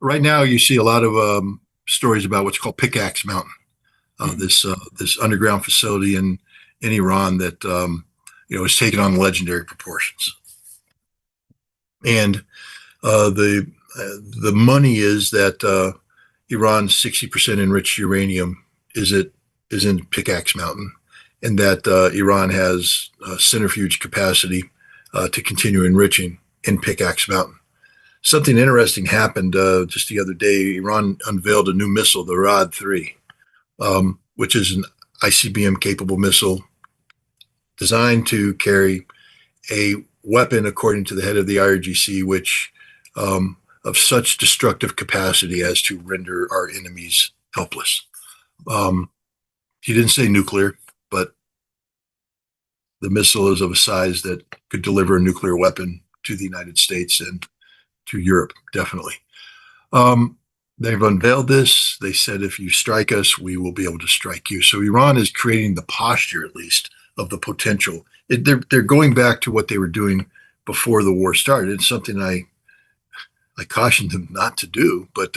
Right now, you see a lot of stories about what's called Pickaxe Mountain, Mhm. this underground facility in Iran that is taking on legendary proportions. And the money is that Iran's 60% enriched uranium is it is in Pickaxe Mountain, and that Iran has centrifuge capacity to continue enriching in Pickaxe Mountain. Something interesting happened just the other day. Iran unveiled a new missile, the ROD-3, which is an ICBM capable missile designed to carry a weapon, according to the head of the IRGC, which of such destructive capacity as to render our enemies helpless. Um, he didn't say nuclear, but the missile is of a size that could deliver a nuclear weapon to the United States and to Europe, definitely. Um, they've unveiled this. They said, if you strike us, we will be able to strike you. So Iran is creating the posture, at least, of the potential. They're going back to what they were doing before the war started. It's something I cautioned them not to do, but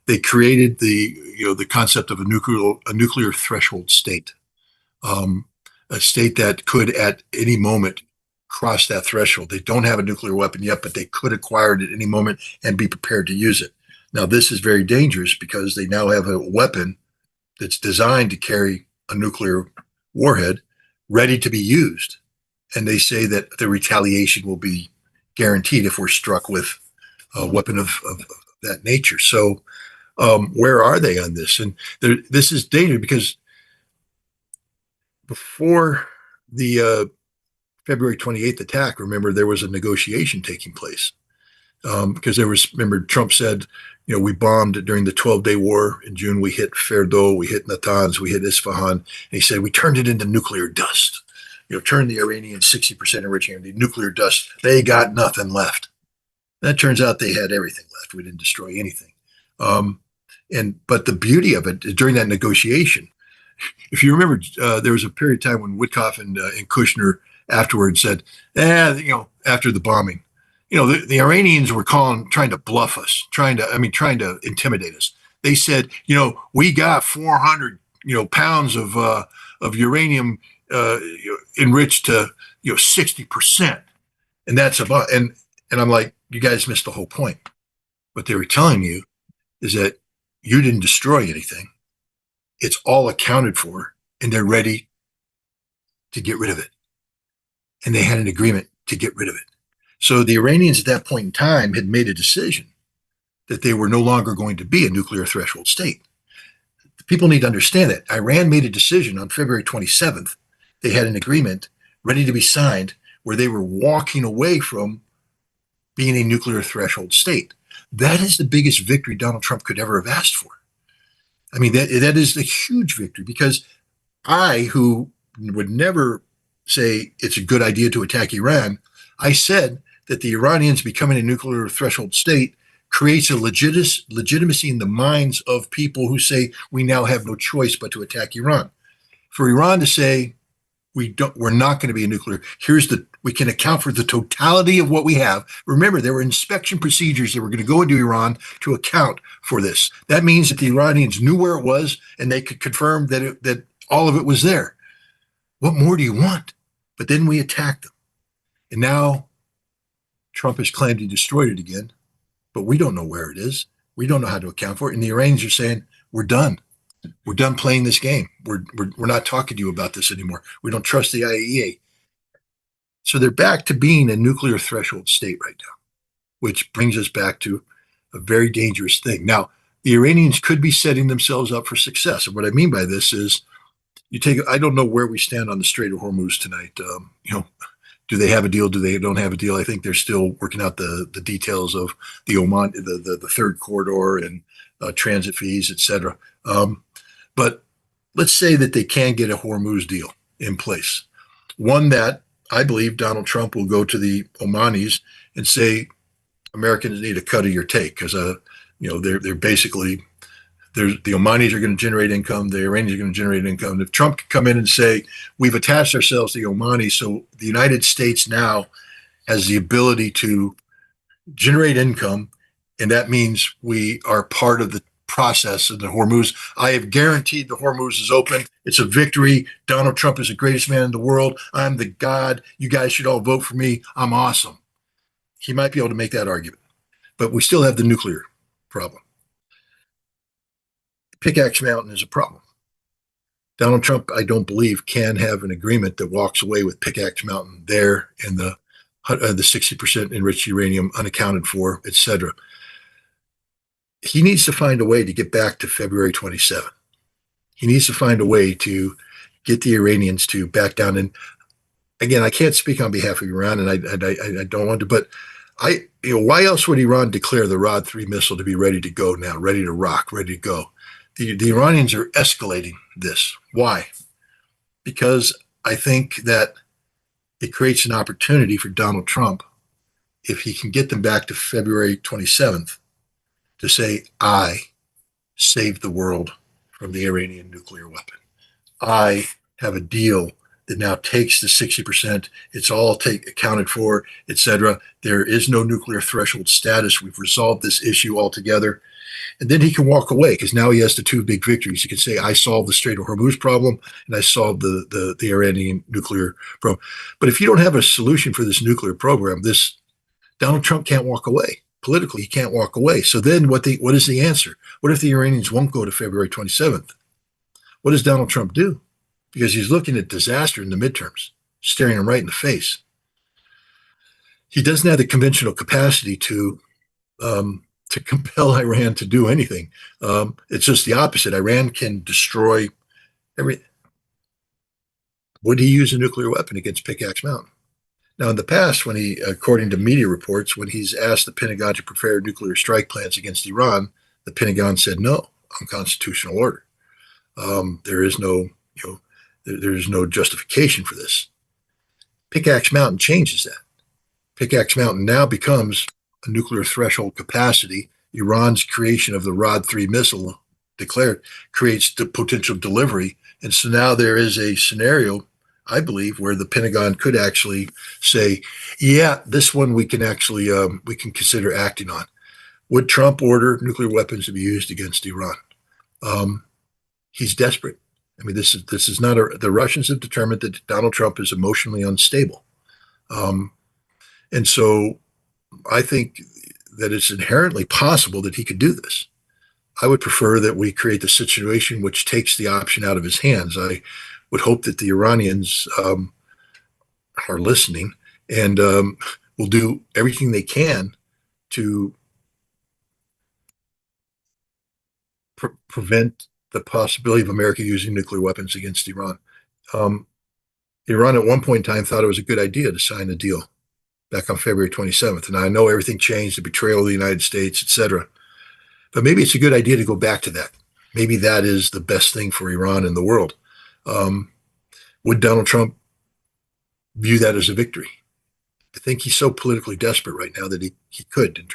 they created the concept of a nuclear threshold state, um, a state that could at any moment cross that threshold. They don't have a nuclear weapon yet, but they could acquire it at any moment and be prepared to use it. Now, this is very dangerous because they now have a weapon that's designed to carry a nuclear warhead ready to be used. And they say that the retaliation will be guaranteed if we're struck with a weapon of that nature. So, where are they on this? And this is dangerous because before the February 28th attack, remember, there was a negotiation taking place. Because remember, Trump said, we bombed during the 12-day war. In June, we hit Ferdo, we hit Natanz, we hit Isfahan. And he said, we turned it into nuclear dust. Turned the Iranians 60% enriching into nuclear dust. They got nothing left. That turns out they had everything left. We didn't destroy anything. Um, but the beauty of it is during that negotiation, if you remember, there was a period of time when Witkoff and Kushner afterwards said, after the bombing, the Iranians were trying to bluff us, trying to intimidate us. They said, we got 400, pounds of uranium enriched to 60%, and that's about. And I'm like, you guys missed the whole point. What they were telling you is that you didn't destroy anything. It's all accounted for, and they're ready to get rid of it. And they had an agreement to get rid of it. So the Iranians at that point in time had made a decision that they were no longer going to be a nuclear threshold state. People need to understand that. Iran made a decision on February 27th. They had an agreement ready to be signed where they were walking away from being a nuclear threshold state. That is the biggest victory Donald Trump could ever have asked for. I mean, that is a huge victory because who would never say it's a good idea to attack Iran, I said that the Iranians becoming a nuclear threshold state creates a legitimacy in the minds of people who say we now have no choice but to attack Iran. For Iran to say we're not going to be a nuclear, we can account for the totality of what we have. Remember, there were inspection procedures that were going to go into Iran to account for this. That means that the Iranians knew where it was and they could confirm that all of it was there. What more do you want? But then we attacked them. And now Trump has claimed he destroyed it again, but we don't know where it is. We don't know how to account for it. And the Iranians are saying, we're done. We're done playing this game. We're not talking to you about this anymore. We don't trust the IAEA. So they're back to being a nuclear threshold state right now, which brings us back to a very dangerous thing. Now, the Iranians could be setting themselves up for success. And what I mean by this is I don't know where we stand on the Strait of Hormuz tonight. Do they have a deal? Do they don't have a deal? I think they're still working out the details of the Oman, the third corridor and transit fees, et cetera. But let's say that they can get a Hormuz deal in place. One that I believe Donald Trump will go to the Omanis and say, Americans need a cut of your take because, they're basically the Omanis are going to generate income, the Iranians are going to generate income. If Trump could come in and say, we've attached ourselves to the Omanis, so the United States now has the ability to generate income And that means we are part of the process of the Hormuz. I have guaranteed the Hormuz is open. It's a victory. Donald Trump is the greatest man in the world. I'm the God. You guys should all vote for me. I'm awesome. He might be able to make that argument, but we still have the nuclear problem. Pickaxe Mountain is a problem. Donald Trump, I don't believe, can have an agreement that walks away with Pickaxe Mountain there and the 60% enriched uranium unaccounted for, et cetera. He needs to find a way to get back to February 27th. He needs to find a way to get the Iranians to back down. And again, I can't speak on behalf of Iran, and I don't want to, but why else would Iran declare the ROD-3 missile to be ready to go now, ready to rock, ready to go? The Iranians are escalating this. Why? Because I think that it creates an opportunity for Donald Trump, if he can get them back to February 27th, to say, I saved the world from the Iranian nuclear weapon. I have a deal that now takes the 60%. It's all accounted for, et cetera. There is no nuclear threshold status. We've resolved this issue altogether. And then he can walk away because now he has the two big victories. He can say, I solved the Strait of Hormuz problem and I solved the Iranian nuclear problem. But if you don't have a solution for this nuclear program, Donald Trump can't walk away. Politically, he can't walk away. So then what is the answer? What if the Iranians won't go to February 27th? What does Donald Trump do? Because he's looking at disaster in the midterms, staring him right in the face. He doesn't have the conventional capacity to compel Iran to do anything. It's just the opposite. Iran can destroy everything. Would he use a nuclear weapon against Pickaxe Mountain? Now, in the past, when according to media reports, when he's asked the Pentagon to prepare nuclear strike plans against Iran, the Pentagon said no, unconstitutional order. There is no justification for this. Pickaxe Mountain changes that. Pickaxe Mountain now becomes a nuclear threshold capacity. Iran's creation of the ROD-3 missile declared creates the potential delivery. And so now there is a scenario, I believe, where the Pentagon could actually say, yeah, this one we can actually, we can consider acting on. Would Trump order nuclear weapons to be used against Iran? He's desperate. I mean, this is not the Russians have determined that Donald Trump is emotionally unstable. And so I think that it's inherently possible that he could do this. I would prefer that we create the situation which takes the option out of his hands. I would hope that the Iranians are listening and will do everything they can to prevent the possibility of America using nuclear weapons against Iran. Iran at one point in time thought it was a good idea to sign a deal back on February 27th. And I know everything changed, the betrayal of the United States, et cetera. But maybe it's a good idea to go back to that. Maybe that is the best thing for Iran and the world. Would Donald Trump view that as a victory? I think he's so politically desperate right now that he could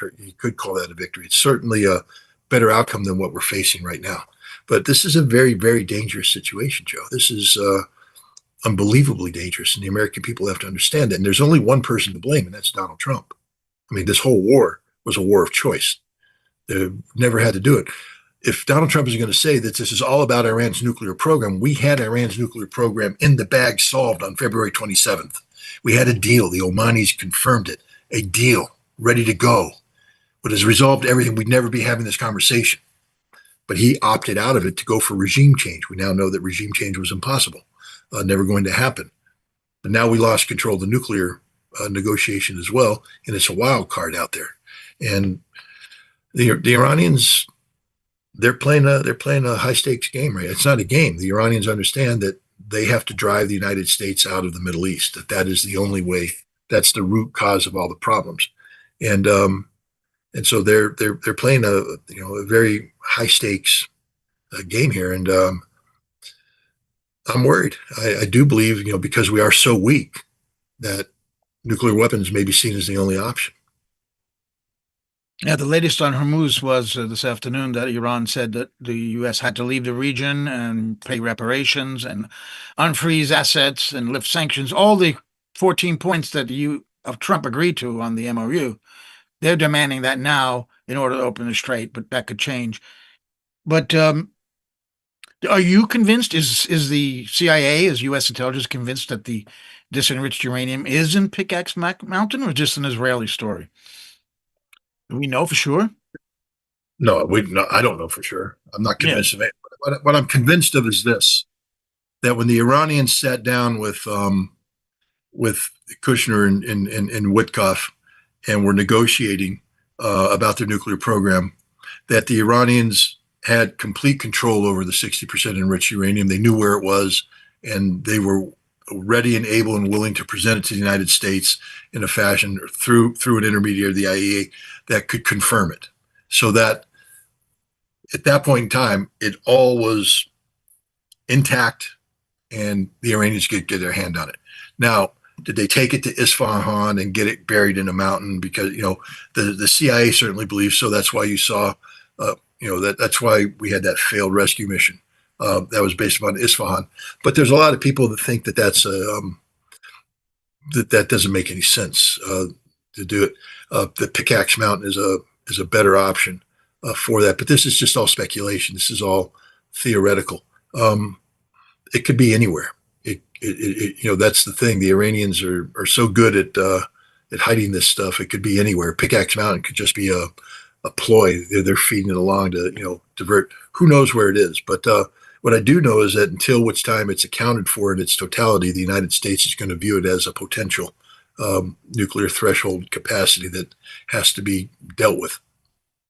call that a victory. It's certainly a better outcome than what we're facing right now. But this is a very, very dangerous situation, Joe. This is unbelievably dangerous, and the American people have to understand that. And there's only one person to blame, and that's Donald Trump. I mean, this whole war was a war of choice. They never had to do it. If Donald Trump is going to say that this is all about Iran's nuclear program, we had Iran's nuclear program in the bag solved on February 27th. We had a deal. The Omanis confirmed it. A deal ready to go. But has resolved everything. We'd never be having this conversation. But he opted out of it to go for regime change. We now know that regime change was impossible, never going to happen. But now we lost control of the nuclear negotiation as well, and it's a wild card out there. And the Iranians, they're playing a high stakes game, right? It's not a game. The Iranians understand that they have to drive the United States out of the Middle East. That is the only way. That's the root cause of all the problems. And so they're playing a very high stakes game here. And I'm worried. I do believe, because we are so weak, that nuclear weapons may be seen as the only option. Yeah, the latest on Hormuz was this afternoon that Iran said that the U.S. had to leave the region and pay reparations and unfreeze assets and lift sanctions. All the 14 points that Trump agreed to on the MOU, they're demanding that now in order to open the strait, but that could change. But are you convinced? Is the CIA, is U.S. intelligence convinced that the disenriched uranium is in Pickaxe Mountain, or just an Israeli story? Do we know for sure? No, I don't know for sure. I'm not Yeah. convinced of it. What I'm convinced of is this: that when the Iranians sat down with Kushner and Witkoff and were negotiating about their nuclear program, that the Iranians had complete control over the 60% enriched uranium. They knew where it was, and they were ready and able and willing to present it to the United States in a fashion through an intermediary, the IAEA, that could confirm it. So that at that point in time, it all was intact, and the Iranians could get their hand on it. Now, did they take it to Isfahan and get it buried in a mountain? Because the CIA certainly believes so. That's why you saw, that's why we had that failed rescue mission that was based upon Isfahan. But there's a lot of people that think that that doesn't make any sense to do it. The Pickaxe Mountain is a better option for that. But this is just all speculation. This is all theoretical. It could be anywhere. That's the thing. The Iranians are so good at hiding this stuff. It could be anywhere. Pickaxe Mountain could just be a ploy. They're feeding it along to divert. Who knows where it is? But what I do know is that until which time it's accounted for in its totality, the United States is going to view it as a potential nuclear threshold capacity that has to be dealt with.